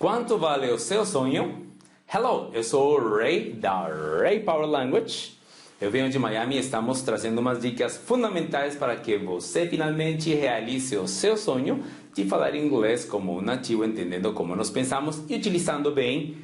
Quanto vale o seu sonho? Hello, eu sou o Ray da Ray Power Language. Eu venho de Miami e estamos trazendo umas dicas fundamentais para que você finalmente realize o seu sonho de falar inglês como um nativo, entendendo como nós pensamos e utilizando bem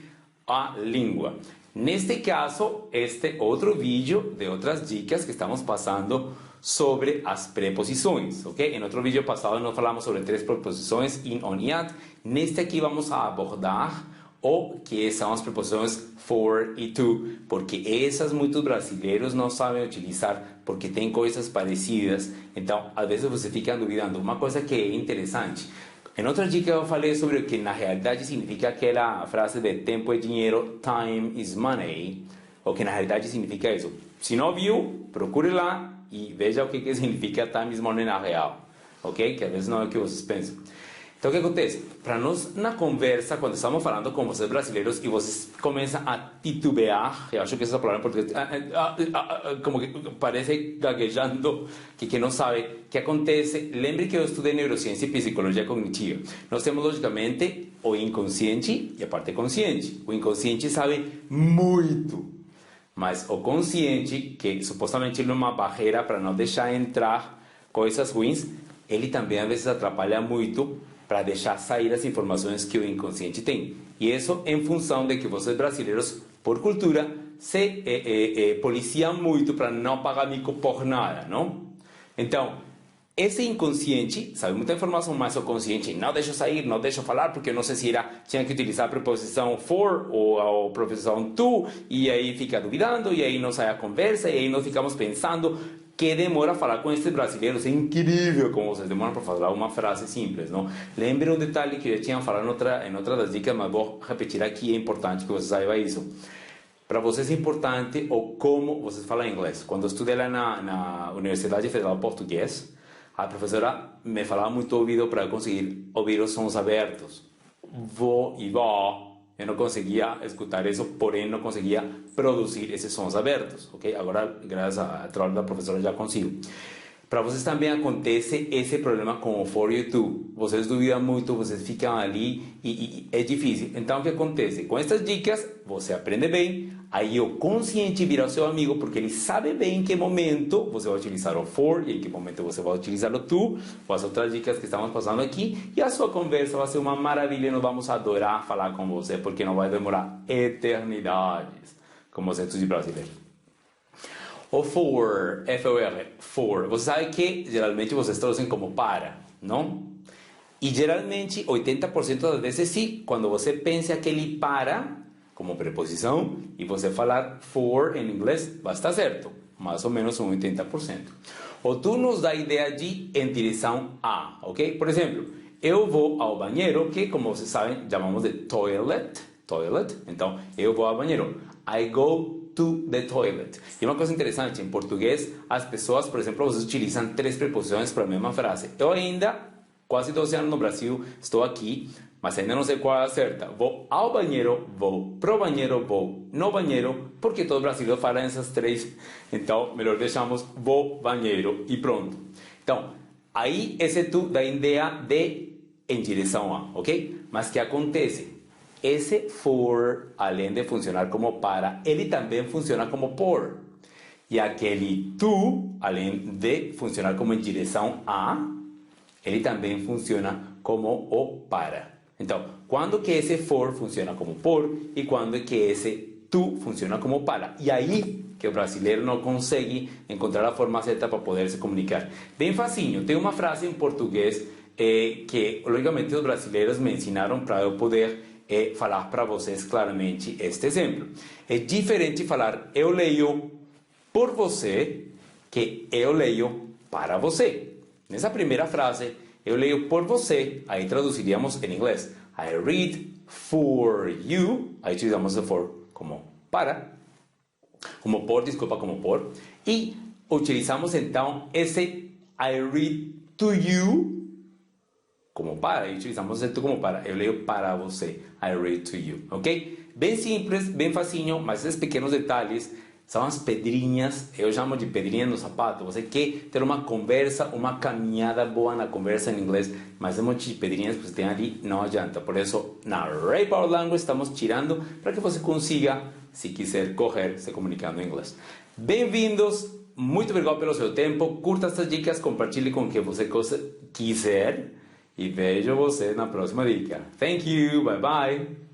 a língua. Neste caso, este outro vídeo de outras dicas que estamos passando sobre as preposições, ok? Em outro vídeo passado nós falamos sobre 3 preposições in, on e at. Neste aqui vamos abordar o que são as preposições for e to, porque essas muitos brasileiros não sabem utilizar, porque tem coisas parecidas. Então, às vezes você fica duvidando. Uma coisa que é interessante, em outra dica eu falei sobre o que na realidade significa aquela frase de tempo é dinheiro, time is money, o que na realidade significa isso. Se não viu, procure lá e veja o que significa time is money na real, ok? Que às vezes não é o que vocês pensam. Então, o que acontece? Para nós, na conversa, quando estamos falando com vocês brasileiros e vocês começam a titubear, eu acho que essa palavra em português, como que parece gaguejando, que não sabe o que acontece. Lembre que eu estudei neurociência e psicologia cognitiva. Nós temos, logicamente, o inconsciente e a parte consciente. O inconsciente sabe muito, mas o consciente, que supostamente é uma barreira para não deixar entrar coisas ruins, ele também às vezes atrapalha muito para deixar sair as informações que o inconsciente tem. E isso em função de que vocês brasileiros, por cultura, se policiam muito para não pagar mico por nada, não? Então, esse inconsciente sabe muita informação, mas o consciente não deixa sair, não deixa falar, porque eu não sei se tinha que utilizar a preposição for ou a preposição to, e aí fica duvidando, e aí não sai a conversa, e aí nós ficamos pensando que demora a falar com esses brasileiros. É incrível como vocês demoram para falar uma frase simples, não? Lembre um detalhe que eu já tinha falado em outra das dicas, mas vou repetir aqui, é importante que você saiba isso. Para vocês é importante o como vocês falam inglês. Quando eu estudei lá na Universidade Federal Português, a professora me falava muito ouvido para eu conseguir ouvir os sons abertos. Vou e vó. Eu não conseguia escutar isso, porém não conseguia produzir esses sons abertos, ok? Agora, graças ao trabalho da professora, já consigo. Para vocês também acontece esse problema com o for e o to. Vocês duvidam muito, vocês ficam ali e é difícil. Então, o que acontece? Com essas dicas, você aprende bem, aí o consciente vira o seu amigo, porque ele sabe bem em que momento você vai utilizar o for e em que momento você vai utilizar o to, ou as outras dicas que estamos passando aqui, e a sua conversa vai ser uma maravilha e nós vamos adorar falar com você, porque não vai demorar eternidades, como vocês de brasileiro. O for, F-O-R, for, você sabe que geralmente vocês traduzem como para, não? E geralmente, 80% das vezes sim, quando você pensa que ele para, como preposição, e você falar for em inglês, vai estar certo, mais ou menos um 80%. O to nos dá a ideia de em direção a, ok? Por exemplo, eu vou ao banheiro, que como vocês sabem, chamamos de toilet, então eu vou ao banheiro, I go to the toilet. E uma coisa interessante, em português, as pessoas, por exemplo, vocês utilizam 3 preposições para a mesma frase. Eu ainda, quase 12 anos no Brasil, estou aqui, mas ainda não sei qual é a certa. Vou ao banheiro, vou pro banheiro, vou no banheiro, porque todo brasileiro fala essas 3. Então, melhor deixamos vou banheiro e pronto. Então, aí esse tu dá a ideia de em direção a, ok? Mas o que acontece? Esse for, além de funcionar como para, ele também funciona como por. E aquele to, além de funcionar como em direção a, ele também funciona como o para. Então, quando que esse for funciona como por e quando que esse to funciona como para. E aí que o brasileiro não consegue encontrar a forma certa para poder se comunicar. Bem facinho, tem uma frase em português que, logicamente, os brasileiros me ensinaram para eu poder falar para vocês claramente este exemplo. É diferente falar eu leio por você que eu leio para você. Nessa primeira frase, eu leio por você, aí traduziríamos em inglês. I read for you, aí utilizamos o for como para, como por, desculpa, como por. E utilizamos então esse I read to you como para, e utilizamos esto como para, eu leio para você, I read to you, ok? Bem simples, bem facinho, mas esses pequenos detalhes são as pedrinhas, eu chamo de pedrinha no sapato. Você quer ter uma conversa, uma caminhada boa na conversa em inglês, mas um monte de pedrinhas que você tem ali não adianta. Por isso, na Ray Power Language estamos tirando para que você consiga, se quiser correr, se comunicando em inglês. Bem-vindos, muito obrigado pelo seu tempo. Curta essas dicas, compartilhe com quem você quiser e vejo você na próxima dica. Thank you, bye bye.